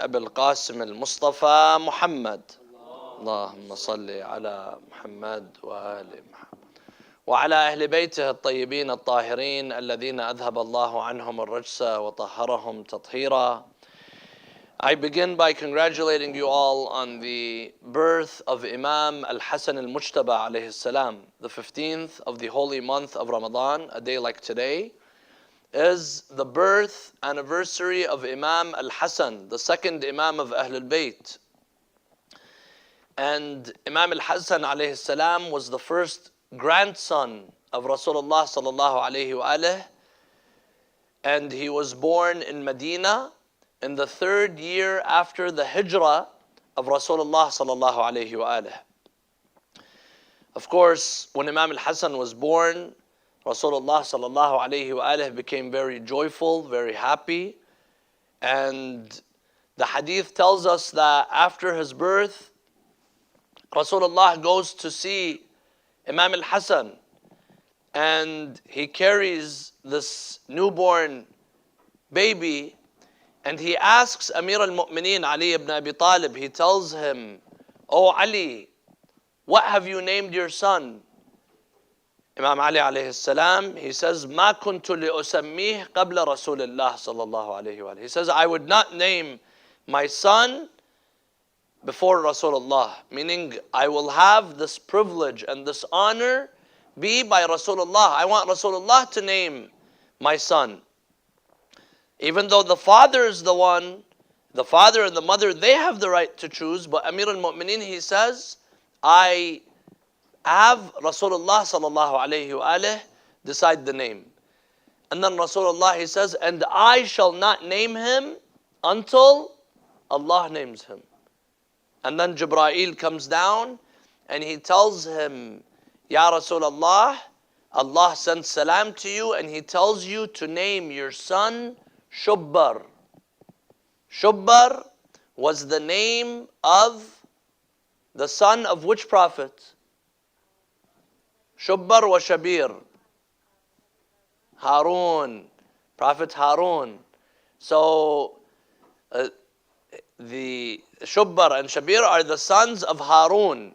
أبي القاسم المصطفى محمد اللهم صل على محمد وآل محمد وعلى أهل بيته الطيبين الطاهرين الذين أذهب الله عنهم الرجس وطهرهم تطهيرا. I begin by congratulating you all on the birth of Imam Al-Hassan Al-Mujtaba alayhi salam. The 15th of the holy month of Ramadan, a day like today, is the birth anniversary of Imam Al-Hassan, the second Imam of Ahlul Bayt. And Imam Al-Hassan alayhi salam was the first grandson of Rasulullah sallallahu alayhi wa alihi, and he was born in Medina in the 3rd year after the hijrah of Rasulullah sallallahu alayhi wa alihi. Of course, when Imam Al-Hassan was born, Rasulullah sallallahu alayhi wa alihi became very joyful, very happy. And the hadith tells us that after his birth, Rasulullah goes to see Imam Al-Hassan, and he carries this newborn baby, and he asks Amir al-Mu'mineen Ali ibn Abi Talib, he tells him, "Oh Ali, what have you named your son?" Imam Ali alayhi salam, he says, "Ma kuntu li usammih qabla Rasulillah sallallahu alayhi wa alihi." He says, I would not name my son before Rasulullah, meaning I will have this privilege and this honor be by Rasulullah. I want Rasulullah to name my son. Even though the father is the one, the father and the mother, they have the right to choose, but Amir al-Mu'mineen, he says, I have Rasulullah sallallahu alayhi wa alihi decide the name. And then Rasulullah, he says, and I shall not name him until Allah names him. And then Jibreel comes down and he tells him, Ya Rasulullah, Allah sends salam to you, and he tells you to name your son Shubbar. Shubbar was the name of the son of which prophet? Shubbar wa Shabir. Harun. Prophet Harun. So the Shubbar and Shabir are the sons of Harun.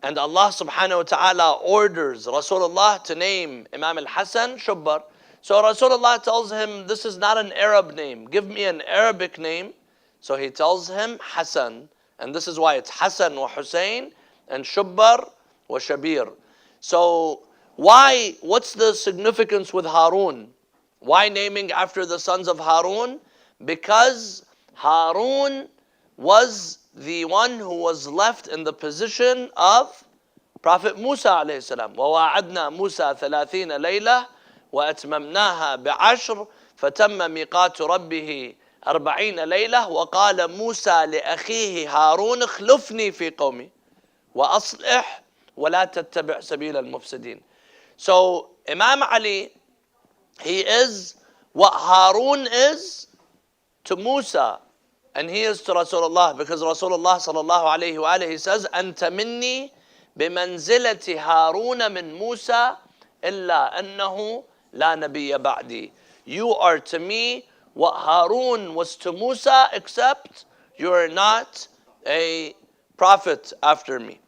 And Allah subhanahu wa ta'ala orders Rasulullah to name Imam Al-Hassan Shubbar. So Rasulullah tells him, this is not an Arab name. Give me an Arabic name. So he tells him Hassan. And this is why it's Hassan wa Hussein and Shubbar wa Shabir. So why, what's the significance with Harun? Why naming after the sons of Harun? Because Harun was the one who was left in the position of Prophet Musa alayhi salam. وَوَعَدْنَا مُوسَى 30 لَيْلَةً وَأَتْمَمْنَاهَا بِعَشْرٍ فَتَمَّ مِيقَاتُ رَبِّهِ 40 لَيْلَةً وَقَالَ مُوسَى لِأَخِيهِ هَارُونَ اخْلُفْنِي فِي قَوْمِي وَأَصْلِحْ وَلَا تَتَّبِعْ سَبِيلَ الْمُفْسِدِينَ. So Imam Ali, he is what Harun is to Musa, and he is to Rasulullah, because Rasulullah sallallahu alayhi wa alihi, he says, أَنْتَ مِنِّي بِمَنْزِلَةِ هَارُونَ مِنْ مُوسَى إِلَّا أَنَّهُ لَا نَبِيَّ بَعْدِي. You are to me what Harun was to Musa, except you are not a prophet after me.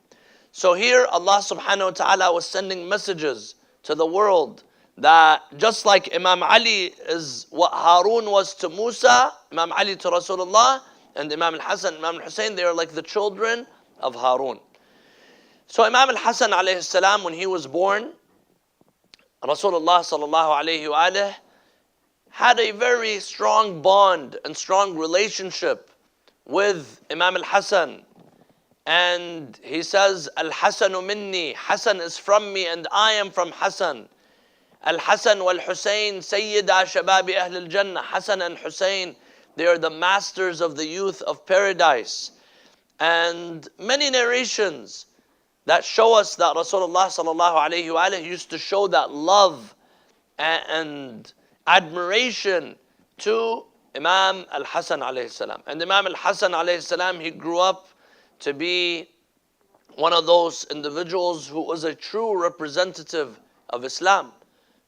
So here Allah subhanahu wa ta'ala was sending messages to the world that just like Imam Ali is what Harun was to Musa, Imam Ali to Rasulullah, and Imam Al-Hassan, Imam Al-Hussein, they are like the children of Harun. So Imam Al-Hassan alayhi salam, when he was born, Rasulullah sallallahu alayhi wa alihi had a very strong bond and strong relationship with Imam Al-Hassan. And he says, Al-Hassanu minni, Hassan is from me and I am from Hassan. Al-Hassan wal-Hussein Sayyida Shababi Ahl al-Jannah. Hassan and Hussein, they are the masters of the youth of paradise. And many narrations that show us that Rasulullah sallallahu alayhi wa alihi used to show that love and admiration to Imam Al-Hassan alayhi salam. And Imam Al-Hassan alayhi salam, he grew up to be one of those individuals who was a true representative of Islam.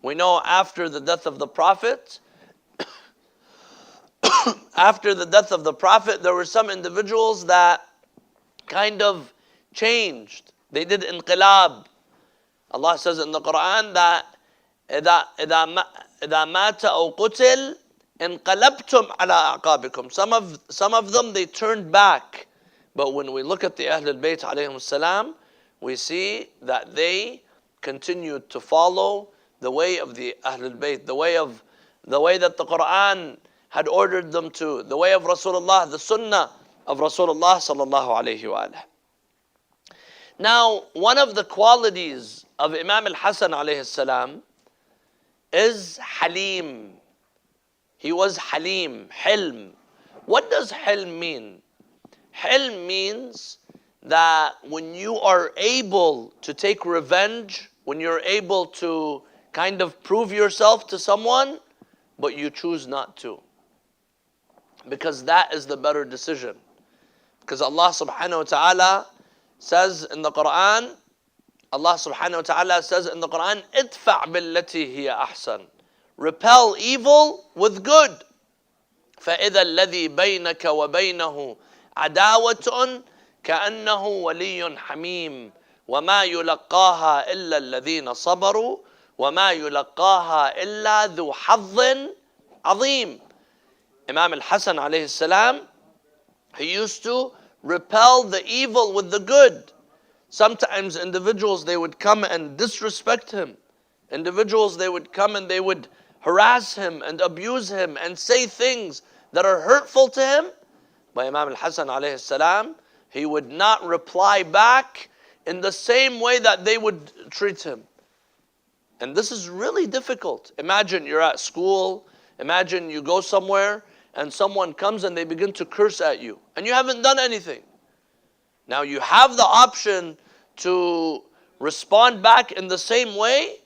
We know after the death of the Prophet, after the death of the Prophet, there were some individuals that kind of changed. They did inqilab. Allah says in the Quran that إذا مات أو قتل انقلبتم على أعقابكم. Some of them, they turned back. But when we look at the Ahl al-Bayt alayhim salam, we see that they continued to follow the way of the Ahl al-Bayt, the way that the Quran had ordered them to, the way of Rasulullah, the Sunnah of Rasulullah sallallahu alayhi wa alayhi. Now, one of the qualities of Imam Al-Hassan alayhi salam is Halim. He was Halim, Hilm. What does Hilm mean? Hilm means that when you are able to take revenge, when you're able to kind of prove yourself to someone, but you choose not to. Because that is the better decision. Because Allah subhanahu wa ta'ala says in the Quran, idfa' billati hiya ahsan. Repel evil with good. فَإِذَا الَّذِي بَيْنَكَ وَبَيْنَهُ عَدَاوَةٌ كَأَنَّهُ وَلِيٌّ حَمِيمٌ وَمَا يُلَقَّاهَا إِلَّا الَّذِينَ صَبَرُوا وَمَا يُلَقَّاهَا إِلَّا ذُو حَظٍّ عَظِيمٍ. Imam Al-Hassan alayhi salam, he used to repel the evil with the good. Sometimes individuals, they would come and disrespect him. Individuals, they would come and they would harass him and abuse him and say things that are hurtful to him. But Imam Al-Hassan alayhi salam, he would not reply back in the same way that they would treat him. And this is really difficult. Imagine you're at school, imagine you go somewhere and someone comes and they begin to curse at you and you haven't done anything. Now you have the option to respond back in the same way,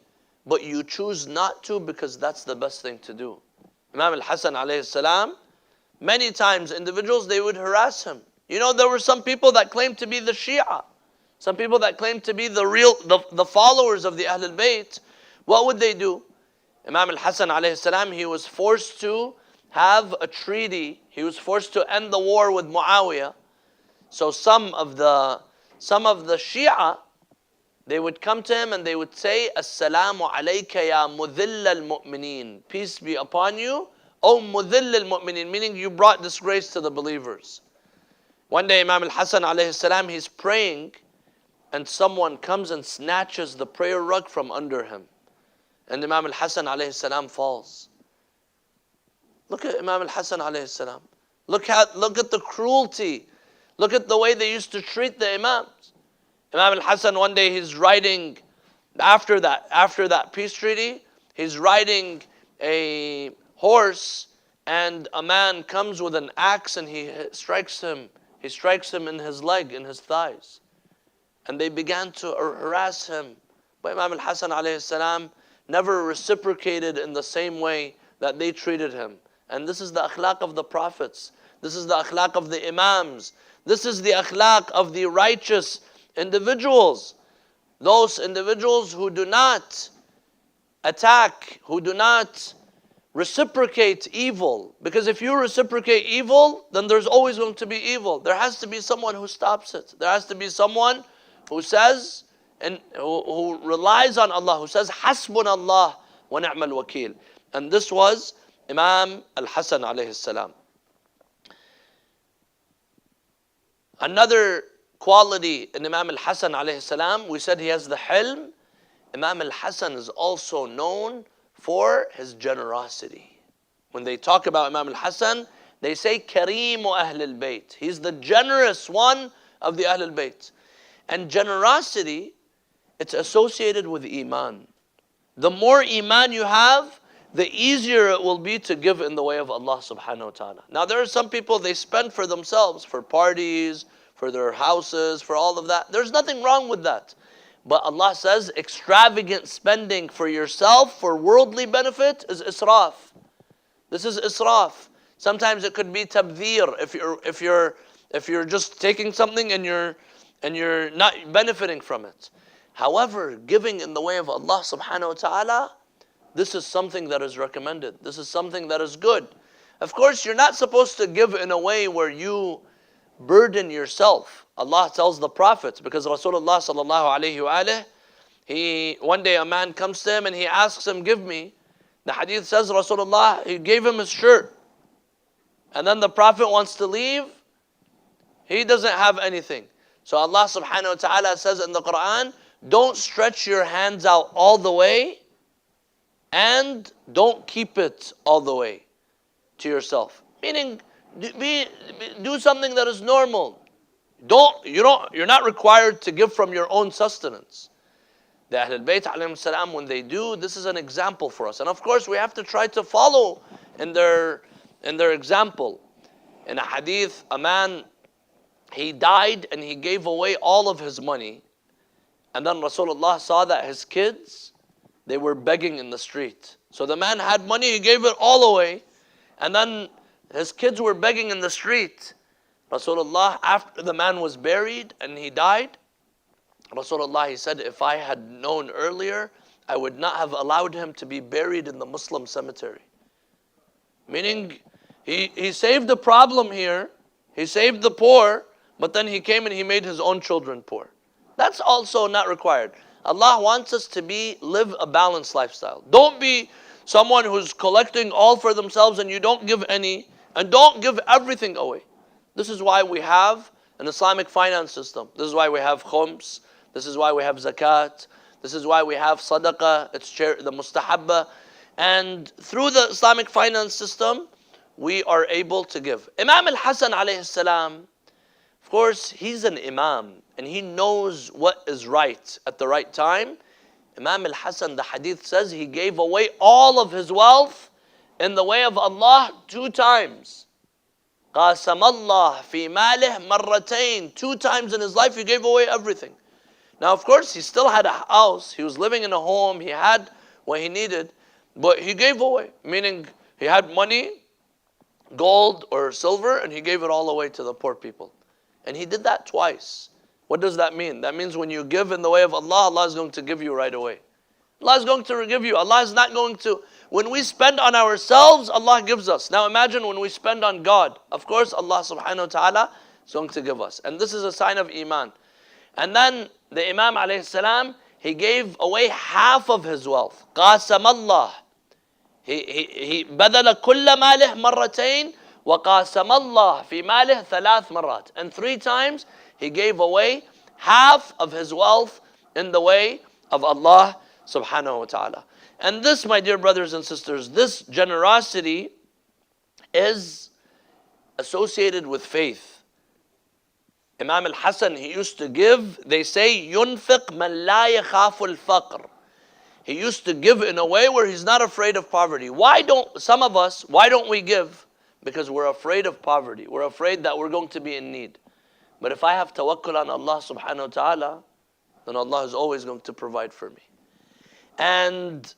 but you choose not to because that's the best thing to do. Imam Al-Hassan alayhi salam, many times individuals, they would harass him. You know, there were some people that claimed to be the Shia, some people that claimed to be the followers of the Ahl al-Bayt. What would they do? Imam Al-Hassan alayhi salam, he was forced to have a treaty. He was forced to end the war with Muawiyah. So some of the Shia, they would come to him and they would say, Assalamu alayka ya mudhill al-mu'mineen. Peace be upon you, O mudhill al-mu'mineen, meaning you brought disgrace to the believers. One day Imam Al-Hassan alayhi salam, he's praying and someone comes and snatches the prayer rug from under him. And Imam Al-Hassan alayhi salam falls. Look at Imam Al-Hassan alayhi salam. Look at the cruelty. Look at the way they used to treat the Imams. Imam Al-Hassan, one day he's riding, after that peace treaty, he's riding a horse and a man comes with an axe and he strikes him in his leg, in his thighs. And they began to harass him. But Imam Al-Hassan alayhi salam never reciprocated in the same way that they treated him. And this is the akhlaq of the prophets. This is the akhlaq of the Imams. This is the akhlaq of the righteous individuals. Those individuals who do not attack, who do not reciprocate evil. Because if you reciprocate evil, then there's always going to be evil. There has to be someone who stops it. There has to be someone who says, and who relies on Allah, who says, Hasbunallah wa ni'mal wakil. And this was Imam Al-Hassan alayhi salam. Another quality in Imam Al-Hassan alayhi salam, we said he has the hilm. Imam Al-Hassan is also known for his generosity. When they talk about Imam Al-Hassan, they say Kareem Ahl al-Bayt. He's the generous one of the Ahl al-Bayt. And generosity, it's associated with Iman. The more Iman you have, the easier it will be to give in the way of Allah subhanahu wa ta'ala. Now there are some people, they spend for themselves, for parties, for their houses, for all of that. There's nothing wrong with that. But Allah says extravagant spending for yourself, for worldly benefit, is israf. This is israf. Sometimes it could be tabdhir, if you're just taking something and you're not benefiting from it. However, giving in the way of Allah subhanahu wa ta'ala, this is something that is recommended. This is something that is good. Of course, you're not supposed to give in a way where you burden yourself. Allah tells the Prophet, because Rasulullah sallallahu alayhi wa one day a man comes to him and he asks him, give me. The hadith says Rasulullah, he gave him his shirt. And then the Prophet wants to leave. He doesn't have anything. So Allah subhanahu wa ta'ala says in the Quran, don't stretch your hands out all the way and don't keep it all the way to yourself. Meaning, do something that is normal. You're not required to give from your own sustenance. The Ahlul Bayt alayhim salam, when they do, this is an example for us. And of course, we have to try to follow in their example. In a hadith, a man, he died and he gave away all of his money. And then Rasulullah saw that his kids, they were begging in the street. So the man had money, he gave it all away. And then his kids were begging in the street. Rasulullah, after the man was buried and he died, Rasulullah, he said, if I had known earlier, I would not have allowed him to be buried in the Muslim cemetery. Meaning, he saved the problem here, he saved the poor, but then he came and he made his own children poor. That's also not required. Allah wants us to live a balanced lifestyle. Don't be someone who's collecting all for themselves and you don't give any, and don't give everything away. This is why we have an Islamic finance system. This is why we have khums. This is why we have zakat. This is why we have sadaqah. It's the mustahabba. And through the Islamic finance system, we are able to give. Imam Al-Hassan alayhi salam, of course, he's an imam and he knows what is right at the right time. Imam Al-Hassan, the hadith says, he gave away all of his wealth in the way of Allah 2 times. قَاسَمَ اللَّهِ فِي مَالِهِ مَرَّتَيْن. 2 times in his life he gave away everything. Now of course he still had a house, he was living in a home, he had what he needed, but he gave away. Meaning he had money, gold or silver, and he gave it all away to the poor people. And he did that twice. What does that mean? That means when you give in the way of Allah, Allah is going to give you right away. Allah is going to give you. Allah is not going to, when we spend on ourselves, Allah gives us. Now imagine when we spend on God. Of course, Allah subhanahu wa ta'ala is going to give us. And this is a sign of Iman. And then the Imam alayhi salam, he gave away half of his wealth. قَاسَمَ اللَّهِ. He بَذَلَ كُلَّ مَالِهِ مَرَّتَيْن وَقَاسَمَ اللَّهِ فِي مَالِهِ 3 مرات. And 3 times he gave away half of his wealth in the way of Allah subhanahu wa ta'ala. And this, my dear brothers and sisters, this generosity is associated with faith. Imam Al-Hassan, he used to give, they say, يُنْفِقْ مَنْ لَا يَخَافُ الْفَقْرِ. He used to give in a way where he's not afraid of poverty. Why don't we give? Because we're afraid of poverty. We're afraid that we're going to be in need. But if I have tawakkul on Allah subhanahu wa ta'ala, then Allah is always going to provide for me. And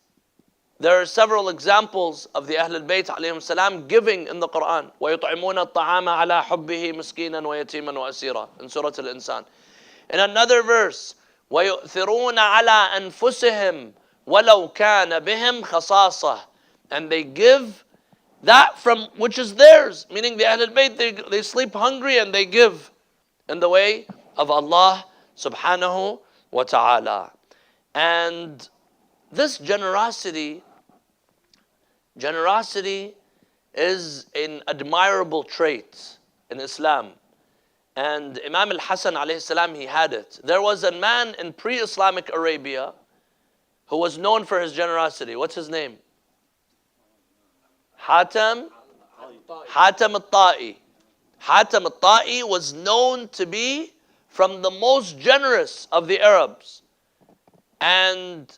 there are several examples of the Ahlul Bayt alayhim salam giving in the Quran. وَيُطْعِمُونَ الطَّعَامَ عَلَى حُبِّهِ مِسْكِينًا وَيَتِيمًا وَأَسِيرًا in Surah Al-Insan. In another verse, وَيُؤْثِرُونَ عَلَى أَنفُسِهِمْ وَلَوْ كَانَ بِهِمْ خَصَاصَةٌ. And they give that from which is theirs. Meaning the Ahlul Bayt, they sleep hungry and they give in the way of Allah subhanahu wa ta'ala. And this generosity is an admirable trait in Islam. And Imam Al-Hassan alayhi salam, he had it. There was a man in pre-Islamic Arabia who was known for his generosity. What's his name? Hatim al-Ta'i. Hatim al-Ta'i was known to be from the most generous of the Arabs. And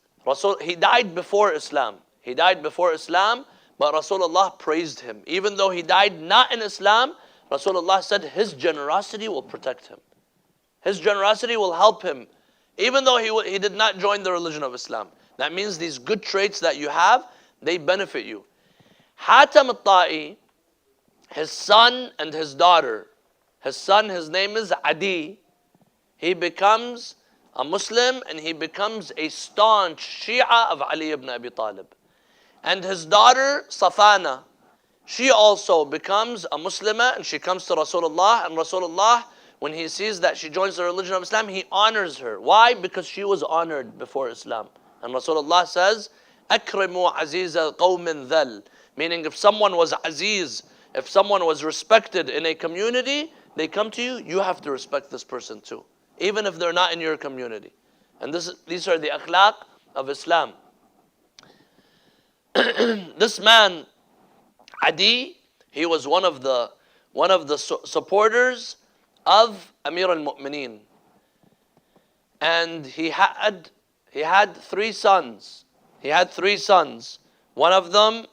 he died before Islam. He died before Islam, but Rasulullah praised him. Even though he died not in Islam, Rasulullah said his generosity will protect him. His generosity will help him. Even though he did not join the religion of Islam. That means these good traits that you have, they benefit you. Hatim al-Ta'i, his son and his daughter. His son, his name is Adi. He becomes a Muslim and he becomes a staunch Shia of Ali ibn Abi Talib. And his daughter, Safana, she also becomes a Muslimah and she comes to Rasulullah, and Rasulullah, when he sees that she joins the religion of Islam, he honors her. Why? Because she was honored before Islam. And Rasulullah says, أَكْرِمُوا عَزِيزَ قَوْمٍ ذَلٍ. Meaning if someone was aziz, if someone was respected in a community, they come to you, you have to respect this person too. Even if they're not in your community. And these are the akhlaq of Islam. This man, Adi, he was one of the supporters of Amir al-Mu'mineen. And he had 3 sons. He had 3 sons. One of them,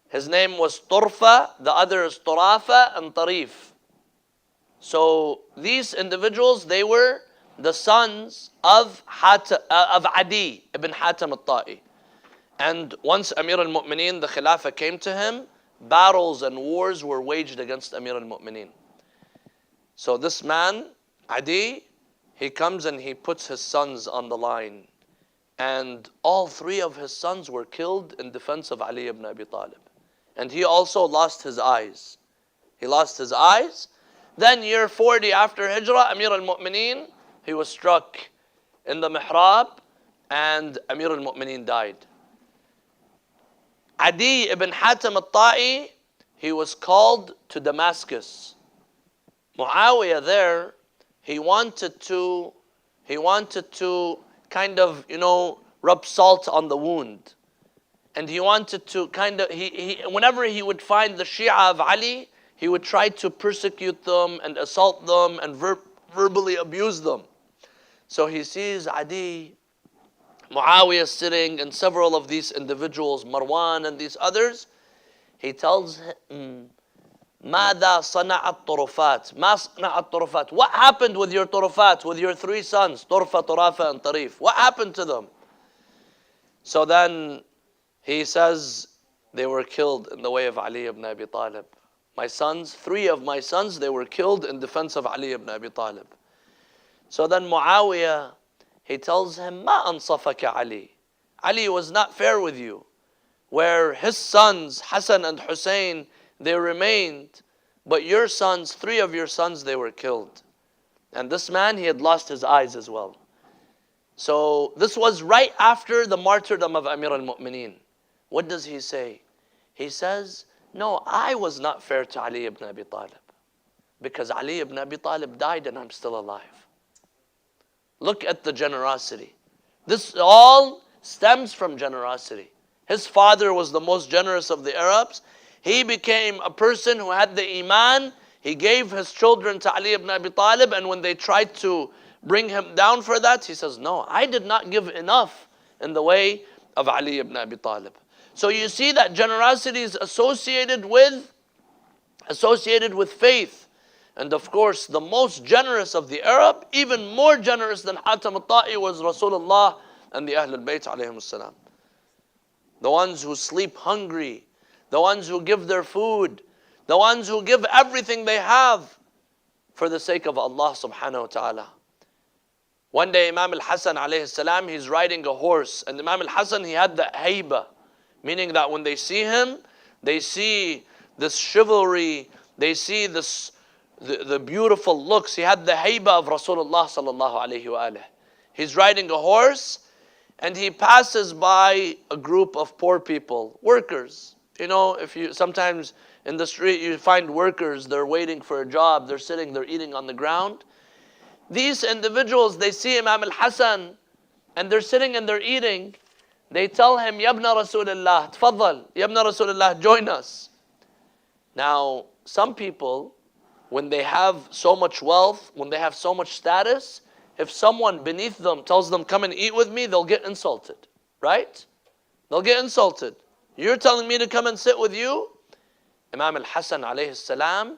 his name was Turfa, the other is Turafa and Tarif. So these individuals, they were the sons of Adi ibn Hatim al-Ta'i. And once Amir al-Mu'mineen, the Khilafah came to him, battles and wars were waged against Amir al-Mu'mineen. So this man, Adi, he comes and he puts his sons on the line. And all 3 of his sons were killed in defense of Ali ibn Abi Talib. And he also lost his eyes. He lost his eyes. Then year 40 after Hijrah, Amir al-Mu'mineen, he was struck in the mihrab and Amir al-Mu'mineen died. Adi ibn Hatim al-Ta'i, he was called to Damascus. Muawiyah there, he wanted to kind of, rub salt on the wound. And he wanted to kind of, whenever he would find the Shia of Ali, he would try to persecute them and assault them and verbally abuse them. So he sees Adi, Muawiyah sitting, and several of these individuals, Marwan and these others. He tells him, ماذا صنعت طرفات ما صنعت طرفات. What happened with your طرفات, with your 3 sons, Turfa, Turafa and Tarif? What happened to them? So then he says, they were killed in the way of Ali ibn Abi Talib. My sons, 3 of my sons, they were killed in defense of Ali ibn Abi Talib. So then Muawiyah, he tells him, ما أنصفك Ali. Ali was not fair with you. Where his sons, Hassan and Hussein, they remained, but your sons, 3 of your sons, they were killed. And this man, he had lost his eyes as well. So this was right after the martyrdom of Amir al-Mu'mineen. What does he say? He says, no, I was not fair to Ali ibn Abi Talib, because Ali ibn Abi Talib died and I'm still alive. Look at the generosity. This all stems from generosity. His father was the most generous of the Arabs. He became a person who had the iman. He gave his children to Ali ibn Abi Talib, and when they tried to bring him down for that, he says, no, I did not give enough in the way of Ali ibn Abi Talib. So you see that generosity is associated with faith. And of course, the most generous of the Arab, even more generous than Hatim al-Ta'i, was Rasulullah and the Ahlul Bayt alayhim salam. The ones who sleep hungry, the ones who give their food, the ones who give everything they have for the sake of Allah subhanahu wa ta'ala. One day Imam Al-Hassan alayhi salam, he's riding a horse, and Imam Al-Hassan, he had the hayba, meaning that when they see him, they see this chivalry, they see this the beautiful looks. He had the hayba of Rasulullah sallallahu alayhi wa alayhi. He's riding a horse, and he passes by a group of poor people, workers. If you sometimes in the street you find workers, they're waiting for a job, they're sitting, they're eating on the ground. These individuals, they see Imam Al-Hassan, and they're sitting and they're eating. They tell him, Yabna Rasulullah, tfaddal, Yabna Rasulullah, join us. Now, some people, when they have so much wealth, when they have so much status, if someone beneath them tells them, come and eat with me, they'll get insulted, right? They'll get insulted. You're telling me to come and sit with you? Imam Al-Hassan alayhi salam,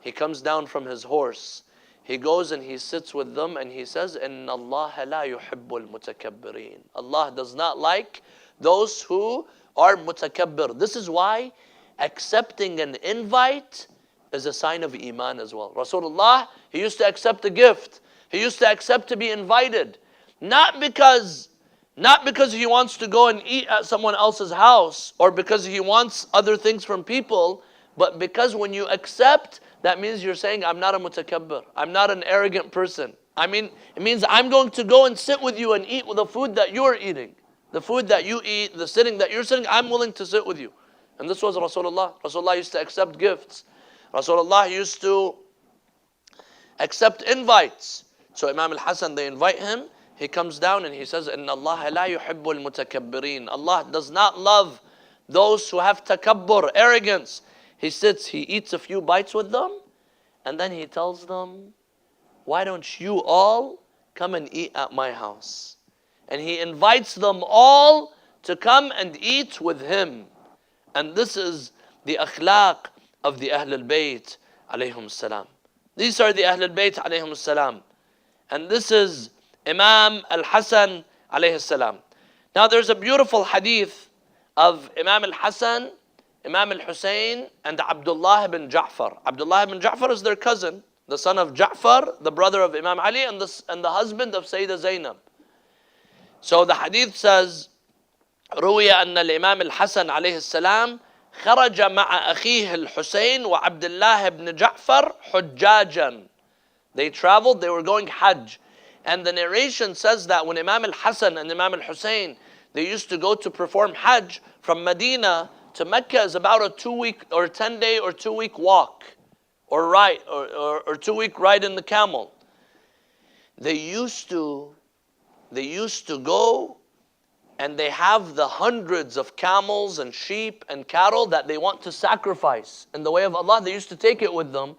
he comes down from his horse. He goes and he sits with them and he says, إِنَّ اللَّهَ لَا يُحِبُّ الْمُتَكَبِّرِينَ. Allah does not like those who are mutakabbir. This is why accepting an invite is a sign of iman as well. Rasulullah, he used to accept a gift. He used to accept to be invited. Not because he wants to go and eat at someone else's house or because he wants other things from people, But because when you accept, that means you're saying, I'm not a mutakabbir. I'm not an arrogant person. I mean, it means I'm going to go and sit with you and eat with the food that you're eating. The food that you eat, the sitting that you're sitting, I'm willing to sit with you. And this was Rasulullah. Rasulullah used to accept gifts. Rasulullah used to accept invites. So Imam Al-Hassan, they invite him. He comes down and he says, إِنَّ اللَّهَ لَا يُحِبُّ الْمُتَكَبِّرِينَ. Allah does not love those who have takabbur, arrogance. He sits, he eats a few bites with them, and then he tells them, why don't you all come and eat at my house? And he invites them all to come and eat with him. And this is the akhlaq of the Ahlul Bayt alayhum salam. These are the Ahlul Bayt alayhum salam. And this is Imam Al-Hassan alayhi salam. Now there's a beautiful hadith of Imam Al-Hassan, Imam Al-Hussein, and Abdullah ibn Ja'far. Abdullah ibn Ja'far is their cousin, the son of Ja'far, the brother of Imam Ali, and the husband of Sayyidah Zainab. So the hadith says, روي أن الإمام الحسن عليه السلام خرج مع أخيه الحسين وعبد الله بن جعفر حجاجا. They traveled, they were going Hajj. And the narration says that when Imam al-Hassan and Imam al-Hussein, they used to go to perform Hajj from Medina to Mecca is about a 2-week or 10-day or 2-week walk or ride or 2-week ride in the camel. They used to go and they have the hundreds of camels and sheep and cattle that they want to sacrifice in the way of Allah. They used to take it with them,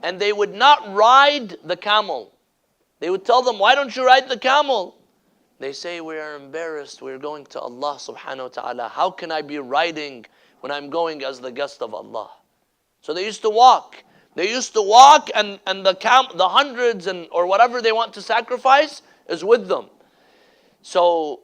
and they would not ride the camel. They would tell them, why don't you ride the camel? They say, we are embarrassed. We're going to Allah subhanahu wa ta'ala. How can I be riding when I'm going as the guest of Allah? So they used to walk. They used to walk, and the hundreds or whatever they want to sacrifice is with them. So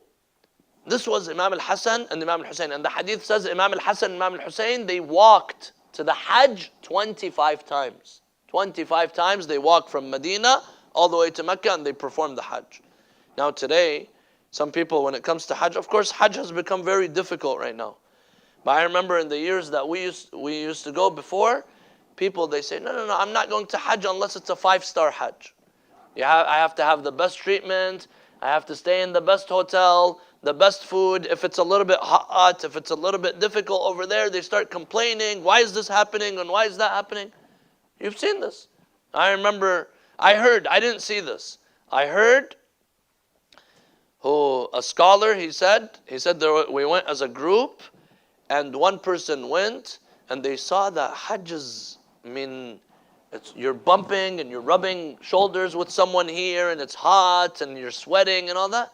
this was Imam Al-Hassan and Imam Al-Hussein. And the hadith says Imam Al-Hassan and Imam Al-Hussein, they walked to the Hajj 25 times. 25 times they walked from Medina all the way to Mecca and they performed the Hajj. Now today, some people, when it comes to Hajj, of course Hajj has become very difficult right now. But I remember in the years that we used to go before, people, they say, no, I'm not going to Hajj unless it's a 5-star Hajj. I have to have the best treatment, I have to stay in the best hotel, the best food. If it's a little bit hot, if it's a little bit difficult over there, they start complaining. Why is this happening and why is that happening? You've seen this. I didn't see this. I heard a scholar, he said we went as a group and one person went and they saw that Hajj is, you're bumping and you're rubbing shoulders with someone here and it's hot and you're sweating and all that.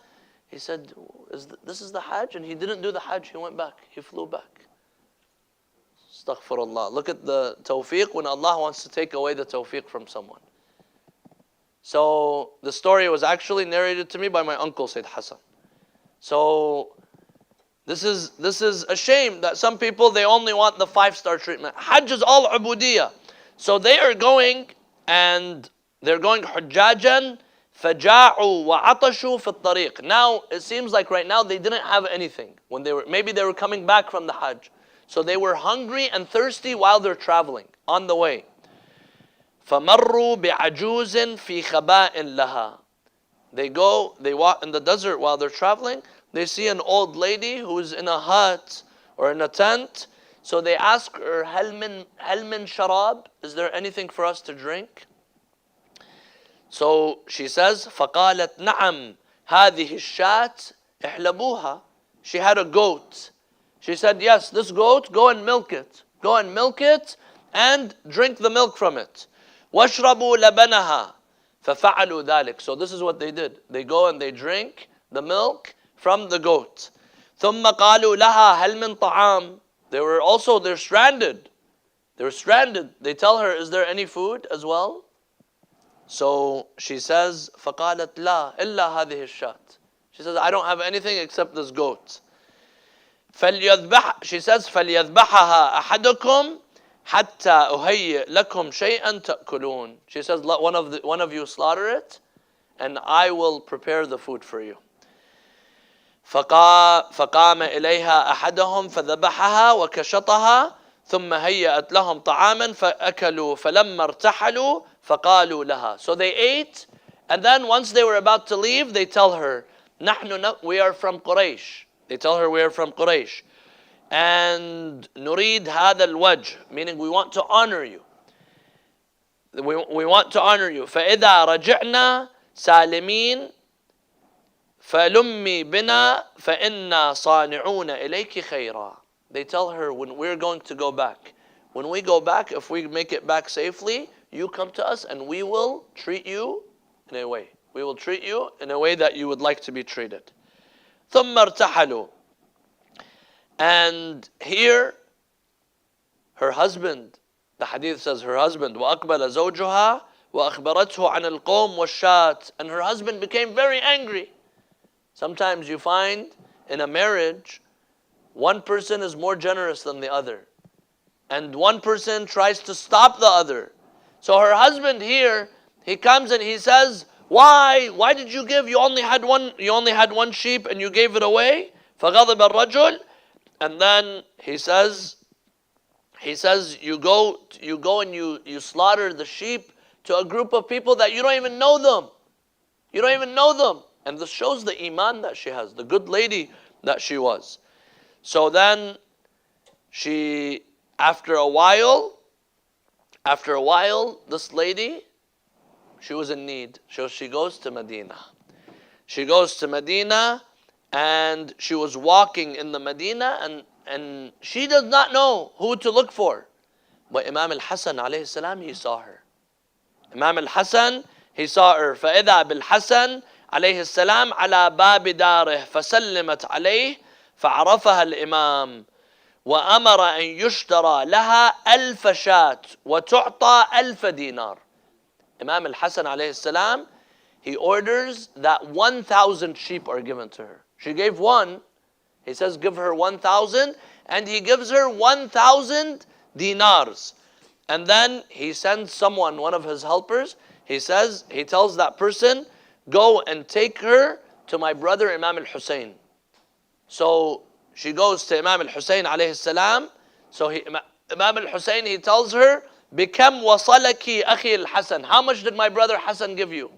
He said, this is the Hajj? And he didn't do the Hajj, he went back, he flew back. Astaghfirullah. Look at the tawfiq when Allah wants to take away the tawfiq from someone. So the story was actually narrated to me by my uncle Sayyid Hassan. So this is a shame that some people, they only want the 5-star treatment. Hajj is all ubudiyah. So they are going and they're going hujjajan فَجَاعُوا وَعَطَشُوا فِي الطَّرِيقِ. Now, it seems like right now they didn't have anything. Maybe they were coming back from the Hajj. So they were hungry and thirsty while they're traveling, on the way. فَمَرُّوا بِعَجُوزٍ فِي خَبَاءٍ لَهَا. They walk in the desert while they're traveling. They see an old lady who's in a hut or in a tent. So they ask her, هَلْ مِن شَرَاب? Is there anything for us to drink? So she says, فَقَالَتْ نَعَمْ هَذِهِ الشَّاةِ احْلَبُوهَا. She had a goat. She said, yes, this goat, go and milk it. Go and milk it and drink the milk from it. وَاشْرَبُوا لَبَنَهَا فَفَعَلُوا ذَلِكَ. So this is what they did. They go and they drink the milk from the goat. ثُمَّ قَالُوا لَهَا هَلْ مِن طَعَامٍ. They're stranded. They're stranded. They tell her, is there any food as well? So she says, فَقَالَتْ لَا إِلَّا هَذِهِ الشَّاةِ. She says, I don't have anything except this goat. She says, فَلْيَذْبَحَهَا أَحَدُكُمْ حَتَّى أُهَيِّئْ لَكُمْ شَيْئًا تَأْكُلُونَ. She says, let one of you slaughter it, and I will prepare the food for you. فقام إليها أحدهم فذبحها وكشطها ثم هيأت لهم طعاما فأكلوا فلما ارتحلوا فقالوا لها. So they ate, and then once they were about to leave, they tell her, we are from Quraysh. They tell her, we are from Quraysh. And نريد هذا الوجه, meaning we want to honor you. We want to honor you. فإذا رجعنا سالمين فلمي بنا فإنا صانعون إليك خيرا. They tell her, when we're going to go back, when we go back, if we make it back safely, you come to us and we will treat you in a way. We will treat you in a way that you would like to be treated. ثم ارتحلوا. And here, her husband, the hadith says her husband, وأقبل زوجها وأخبرته عن القوم والشاة. And her husband became very angry. Sometimes you find in a marriage, one person is more generous than the other. And one person tries to stop the other. So her husband here, he comes and he says, why did you give? You only had one sheep and you gave it away. فغضب الرجل. And then he says you go and you slaughter the sheep to a group of people that you don't even know them. You don't even know them. And this shows the iman that she has, the good lady that she was. So then after a while, this lady, she was in need. So she goes to Medina. She goes to Medina, and she was walking in the Medina, and she does not know who to look for. But Imam Al-Hassan alayhi salam, he saw her. Imam Al-Hassan, he saw her. فَإِذَا بِالْحَسَنِ عليه السلام على باب داره فسلمت عليه فعرفها الإمام وأمر أن يشترى لها 1000 شاة وتعطى 1000 دينار. Imam Al-Hassan alayhi salam, he orders that 1,000 sheep are given to her. She gave one. He says, give her 1,000, and he gives her 1,000 dinars. And then he sends someone, one of his helpers, he tells that person, go and take her to my brother Imam Al-Hussein. So she goes to Imam Al-Hussein alayhi salam. So Imam Al-Hussein, he tells her, Bikam wasalaki akhi Al-Hassan. How much did my brother Hassan give you?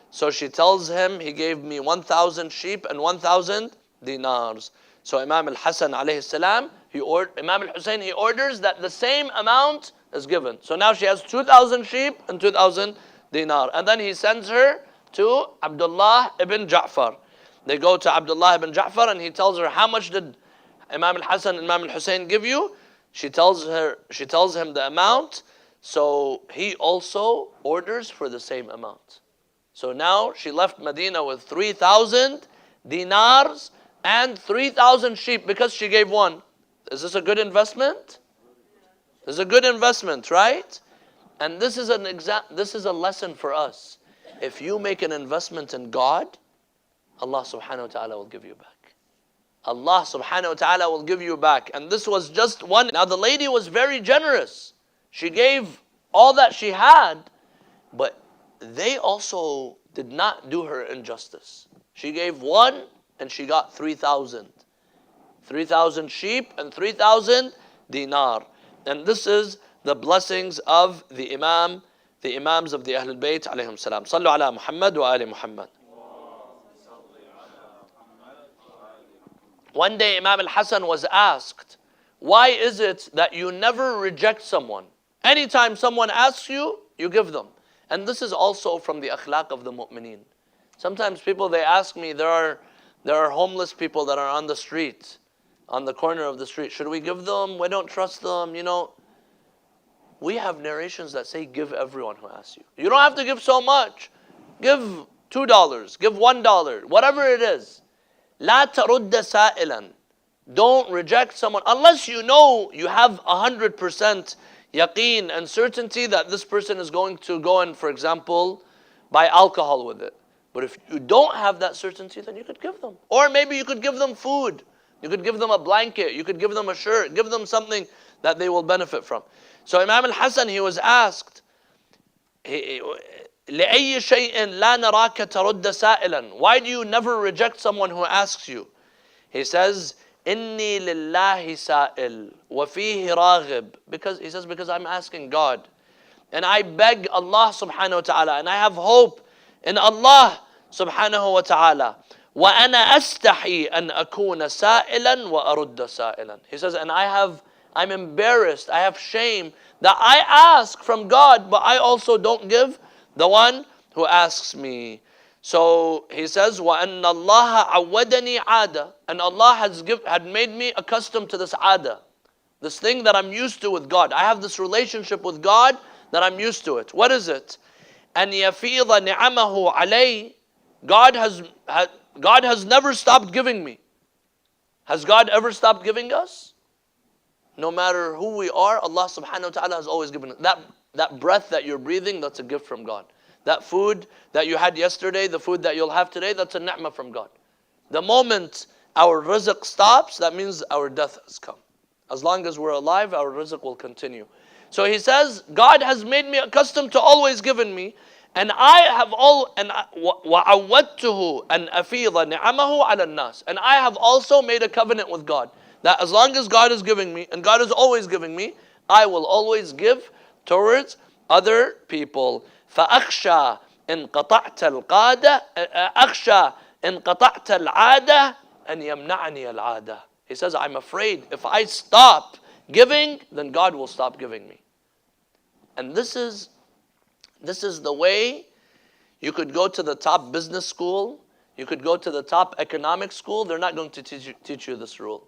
So she tells him, he gave me 1,000 sheep and 1,000 dinars. So Imam Al-Hassan alayhi salam, Imam Al-Hussein, he orders that the same amount is given. So now she has 2,000 sheep and 2,000 dinar. And then he sends her to Abdullah ibn Ja'far. They go to Abdullah ibn Ja'far and he tells her, how much did Imam Al-Hassan and Imam Al-Hussein give you? She tells him the amount. So he also orders for the same amount. So now she left Medina with 3,000 dinars and 3,000 sheep because she gave one. Is this a good investment? This is a good investment, right? And this is a lesson for us. If you make an investment in God, Allah subhanahu wa ta'ala will give you back. Allah subhanahu wa ta'ala will give you back. And this was just one. Now the lady was very generous. She gave all that she had, but they also did not do her injustice. She gave one and she got 3,000. 3,000 sheep and 3,000 dinar. And this is the blessings of the Imams of the Ahlul Bayt alayhim salam. Sallu ala Muhammad wa ali Muhammad. One day Imam Al-Hassan was asked, why is it that you never reject someone? Anytime someone asks you, you give them. And this is also from the akhlaq of the mu'mineen. Sometimes people, they ask me, there are homeless people that are on the street, on the corner of the street. Should we give them? We don't trust them, We have narrations that say give everyone who asks you. You don't have to give so much. Give $2, give $1, whatever it is. لا ترد سائلا. Don't reject someone unless you know you have 100% yaqeen and certainty that this person is going to go and, for example, buy alcohol with it. But if you don't have that certainty, then you could give them. Or maybe you could give them food. You could give them a blanket. You could give them a shirt. Give them something that they will benefit from. So Imam Al-Hassan, he was asked, لأي شيء لا نراك ترد سائلا. Why do you never reject someone who asks you? He says, إني لله سائل وفيه راغب. Because he says, because I'm asking God. And I beg Allah subhanahu wa ta'ala. And I have hope in Allah subhanahu wa ta'ala. وأنا أستحي أن أكون سائلا وأرد سائلا. He says, and I'm embarrassed, I have shame that I ask from God, but I also don't give the one who asks me. So he says, وَأَنَّ اللَّهَ عَوَّدَنِي عَادَةً. And Allah had made me accustomed to this ada, this thing that I'm used to with God. I have this relationship with God that I'm used to it. What is it? أَنْ يَفِيضَ نِعَمَهُ عَلَيْهِ. God has never stopped giving me. Has God ever stopped giving us? No matter who we are, Allah subhanahu wa ta'ala has always given us. That breath that you're breathing, that's a gift from God. That food that you had yesterday, the food that you'll have today, that's a ni'mah from God. The moment our rizq stops, that means our death has come. As long as we're alive, our rizq will continue. So he says, God has made me accustomed to always giving me, and I have وَعَوَّدْتُهُ أَنْ أَفِيضَ نِعَمَهُ عَلَى النَّاسِ. And I have also made a covenant with God, that as long as God is giving me, and God is always giving me, I will always give towards other people. فأخشى إن قطعت القادة أخشى إن قطعت العادة أن يمنعني العادة. He says, I'm afraid if I stop giving, then God will stop giving me. And this is the way you could go to the top business school, you could go to the top economic school, they're not going to teach you this rule.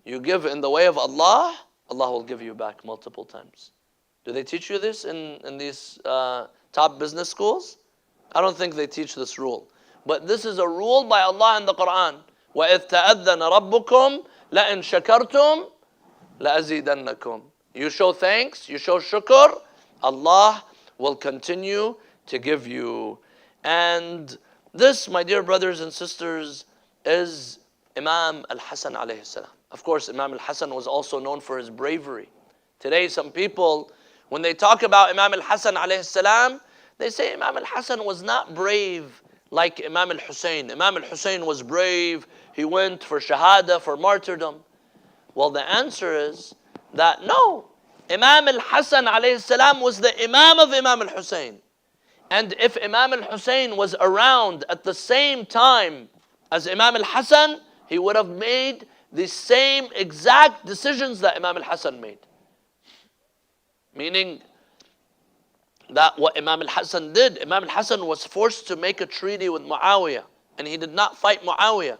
You give in the way of Allah, Allah will give you back multiple times. Do they teach you this in these top business schools? I don't think they teach this rule. But this is a rule by Allah in the Quran. وَإِذْ تَأَذَّنَ رَبُّكُمْ لَإِنْ شَكَرْتُمْ لَأَزِيدَنَّكُمْ. You show thanks, you show shukr, Allah will continue to give you. And this, my dear brothers and sisters, is Imam Al-Hassan alayhi salam. Of course, Imam Al-Hassan was also known for his bravery. Today, some people, when they talk about Imam Al-Hassan alayhi salam, they say Imam Al-Hassan was not brave like Imam Al-Hussein. Imam Al-Hussein was brave. He went for shahada, for martyrdom. Well, the answer is that no. Imam Al-Hassan alayhi salam was the Imam of Imam Al-Hussein. And if Imam Al-Hussein was around at the same time as Imam Al-Hassan, he would have made the same exact decisions that Imam Al-Hassan made. Meaning that what Imam Al-Hassan did, Imam Al-Hassan was forced to make a treaty with Muawiyah, and he did not fight Muawiyah.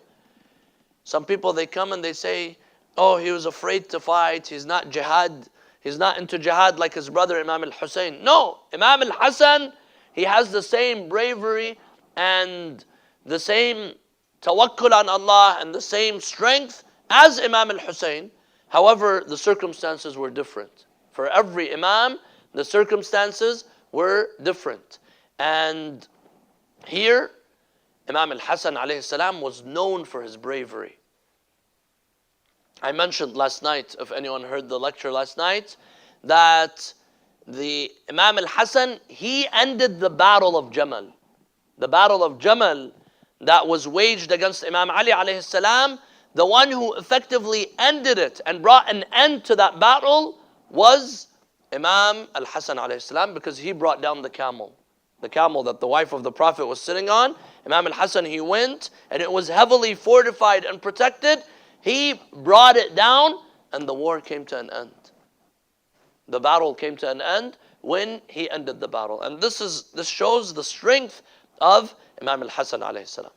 Some people, they come and they say, oh, he was afraid to fight, he's not jihad, he's not into jihad like his brother Imam Al-Hussein. No, Imam Al-Hassan, he has the same bravery and the same tawakkul on Allah and the same strength as Imam Al-Hussein. However, the circumstances were different. For every Imam, the circumstances were different. And here, Imam Al-Hassan alayhi salam was known for his bravery. I mentioned last night, if anyone heard the lecture last night, that the Imam Al-Hassan, he ended the battle of Jamal. The battle of Jamal that was waged against Imam Ali alayhi salam, the one who effectively ended it and brought an end to that battle was Imam Al-Hassan alayhi salam, because he brought down the camel that the wife of the Prophet was sitting on. Imam Al-Hassan, he went, and it was heavily fortified and protected. He brought it down, and the war came to an end. The battle came to an end when he ended the battle. And this shows the strength of Imam Al-Hassan alayhi salam.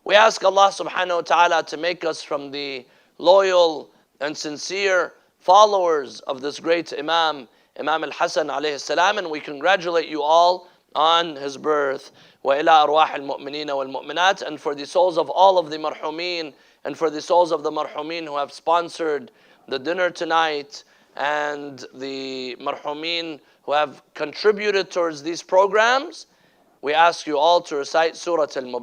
We ask Allah subhanahu wa ta'ala to make us from the loyal and sincere followers of this great Imam Al-Hassan alayhi salam, and we congratulate you all on his birth. وَإِلَىٰ أَرْوَاحِ الْمُؤْمِنِينَ وَالْمُؤْمِنَاتِ. And for the souls of all of the marhumin, and for the souls of the marhumin who have sponsored the dinner tonight, and the marhumin who have contributed towards these programs, we ask you all to recite Surah Al-Mubarak.